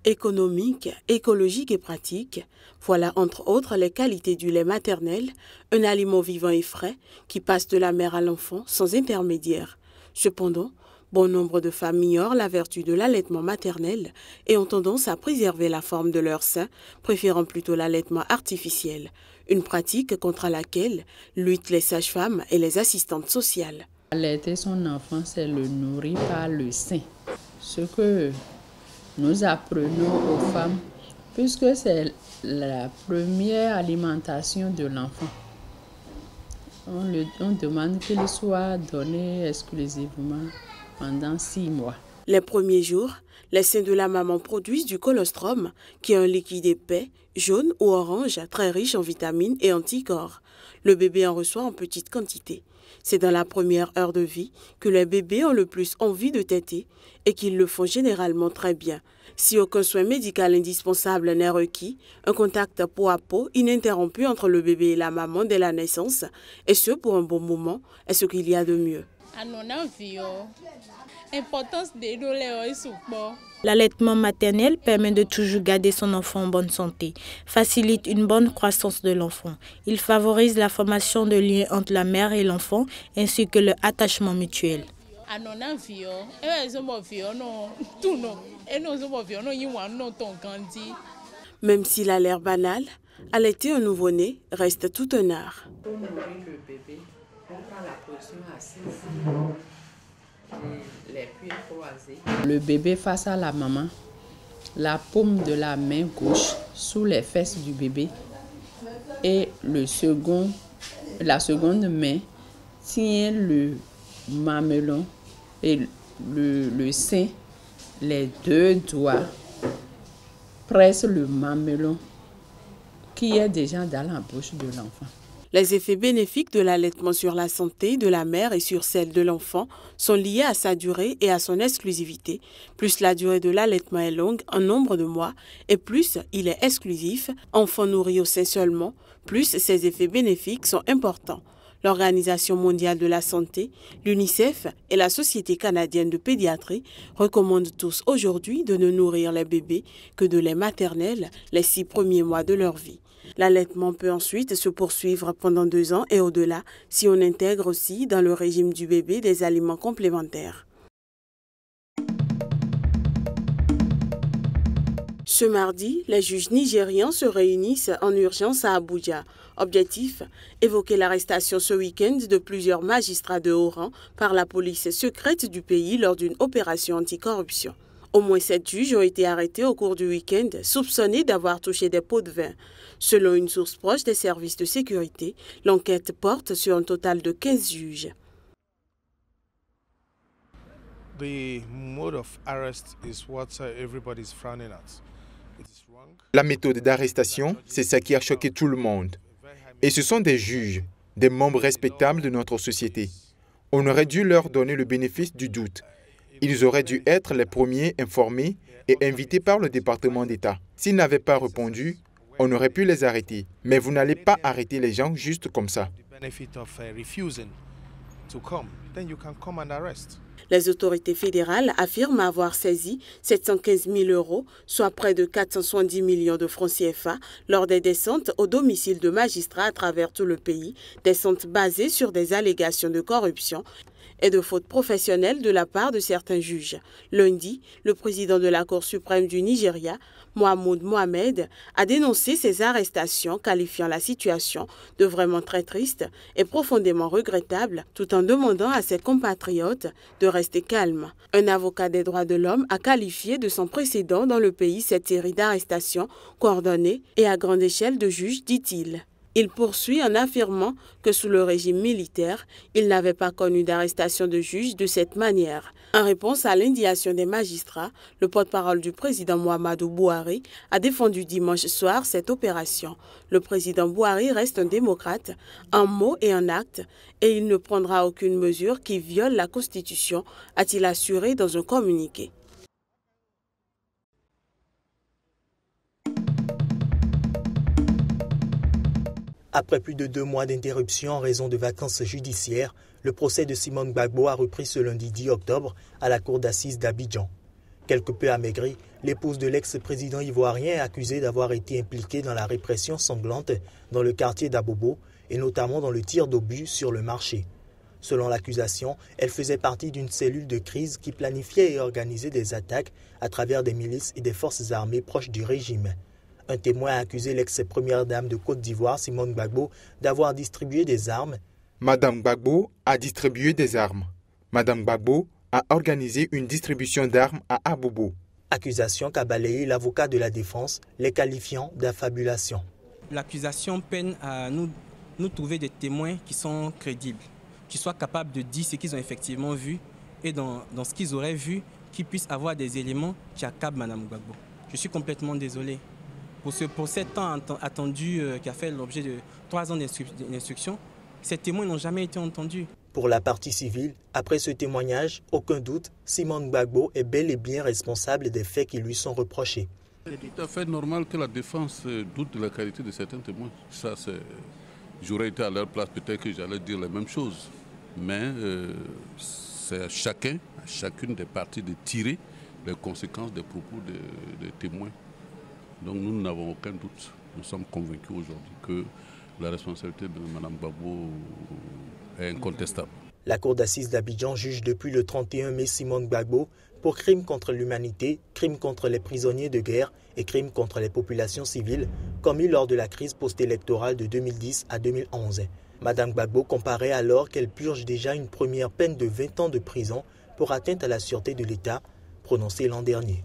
Économique, écologique et pratique, voilà entre autres les qualités du lait maternel, un aliment vivant et frais qui passe de la mère à l'enfant sans intermédiaire. Cependant, bon nombre de femmes ignorent la vertu de l'allaitement maternel et ont tendance à préserver la forme de leur sein, préférant plutôt l'allaitement artificiel, une pratique contre laquelle luttent les sages-femmes et les assistantes sociales. Allaiter son enfant, c'est le nourrir par le sein. Ce que nous apprenons aux femmes, puisque c'est la première alimentation de l'enfant. On demande qu'il soit donné exclusivement pendant 6 mois. Les premiers jours, les seins de la maman produisent du colostrum, qui est un liquide épais, jaune ou orange, très riche en vitamines et anticorps. Le bébé en reçoit en petite quantité. C'est dans la première heure de vie que les bébés ont le plus envie de téter et qu'ils le font généralement très bien. Si aucun soin médical indispensable n'est requis, un contact peau à peau ininterrompu entre le bébé et la maman dès la naissance, et ce pour un bon moment, est ce qu'il y a de mieux. L'allaitement maternel permet de toujours garder son enfant en bonne santé, facilite une bonne croissance de l'enfant. Il favorise la formation de liens entre la mère et l'enfant ainsi que leur attachement mutuel. Même s'il a l'air banal, allaiter un nouveau-né reste tout un art. Pour nourrir le bébé, on prend la position assise. Les pieds croisés. Le bébé face à la maman, la paume de la main gauche sous les fesses du bébé et la seconde main tient le mamelon et le sein, les 2 doigts pressent le mamelon qui est déjà dans la bouche de l'enfant. Les effets bénéfiques de l'allaitement sur la santé de la mère et sur celle de l'enfant sont liés à sa durée et à son exclusivité. Plus la durée de l'allaitement est longue, en nombre de mois, et plus il est exclusif, enfant nourri au sein seulement, plus ses effets bénéfiques sont importants. L'Organisation mondiale de la santé, l'UNICEF et la Société canadienne de pédiatrie recommandent tous aujourd'hui de ne nourrir les bébés que de lait maternel les 6 premiers mois de leur vie. L'allaitement peut ensuite se poursuivre pendant 2 ans et au-delà si on intègre aussi dans le régime du bébé des aliments complémentaires. Ce mardi, les juges nigérians se réunissent en urgence à Abuja. Objectif, évoquer l'arrestation ce week-end de plusieurs magistrats de haut rang par la police secrète du pays lors d'une opération anticorruption. Au moins 7 juges ont été arrêtés au cours du week-end, soupçonnés d'avoir touché des pots de vin. Selon une source proche des services de sécurité, l'enquête porte sur un total de 15 juges. La méthode d'arrestation, c'est ça qui a choqué tout le monde. Et ce sont des juges, des membres respectables de notre société. On aurait dû leur donner le bénéfice du doute. Ils auraient dû être les premiers informés et invités par le département d'État. S'ils n'avaient pas répondu, on aurait pu les arrêter. Mais vous n'allez pas arrêter les gens juste comme ça. Les autorités fédérales affirment avoir saisi 715 000 €, soit près de 470 millions de francs CFA, lors des descentes au domicile de magistrats à travers tout le pays, descentes basées sur des allégations de corruption et de fautes professionnelles de la part de certains juges. Lundi, le président de la Cour suprême du Nigeria, Mahmoud Mohamed, a dénoncé ces arrestations, qualifiant la situation de vraiment très triste et profondément regrettable, tout en demandant à ses compatriotes de rester calmes. Un avocat des droits de l'homme a qualifié de sans précédent dans le pays cette série d'arrestations coordonnées et à grande échelle de juges, dit-il. Il poursuit en affirmant que sous le régime militaire, il n'avait pas connu d'arrestation de juges de cette manière. En réponse à l'indignation des magistrats, le porte-parole du président Muhammadu Buhari a défendu dimanche soir cette opération. Le président Buhari reste un démocrate, en mots et en actes, et il ne prendra aucune mesure qui viole la Constitution, a-t-il assuré dans un communiqué. Après plus de 2 mois d'interruption en raison de vacances judiciaires, le procès de Simone Gbagbo a repris ce lundi 10 octobre à la cour d'assises d'Abidjan. Quelque peu amaigrie, l'épouse de l'ex-président ivoirien est accusée d'avoir été impliquée dans la répression sanglante dans le quartier d'Abobo et notamment dans le tir d'obus sur le marché. Selon l'accusation, elle faisait partie d'une cellule de crise qui planifiait et organisait des attaques à travers des milices et des forces armées proches du régime. Un témoin a accusé l'ex-première dame de Côte d'Ivoire, Simone Gbagbo, d'avoir distribué des armes. Madame Gbagbo a distribué des armes. Madame Gbagbo a organisé une distribution d'armes à Abobo. Accusation qu'a balayé l'avocat de la défense, les qualifiant d'affabulation. L'accusation peine à nous trouver des témoins qui sont crédibles, qui soient capables de dire ce qu'ils ont effectivement vu et dans ce qu'ils auraient vu, qu'ils puissent avoir des éléments qui accablent Mme Gbagbo. Je suis complètement désolé. Pour 7 ans attendu qui a fait l'objet de 3 ans d'instruction, ces témoins n'ont jamais été entendus. Pour la partie civile, après ce témoignage, aucun doute, Simone Gbagbo est bel et bien responsable des faits qui lui sont reprochés. C'est tout à fait normal que la défense doute de la qualité de certains témoins. J'aurais été à leur place, peut-être que j'allais dire la même chose. Mais c'est à chacune des parties de tirer les conséquences des propos des témoins. Donc nous n'avons aucun doute. Nous sommes convaincus aujourd'hui que la responsabilité de Mme Gbagbo est incontestable. La cour d'assises d'Abidjan juge depuis le 31 mai Simone Gbagbo pour crimes contre l'humanité, crimes contre les prisonniers de guerre et crimes contre les populations civiles commis lors de la crise post-électorale de 2010 à 2011. Mme Gbagbo comparait alors qu'elle purge déjà une première peine de 20 ans de prison pour atteinte à la sûreté de l'État prononcée l'an dernier.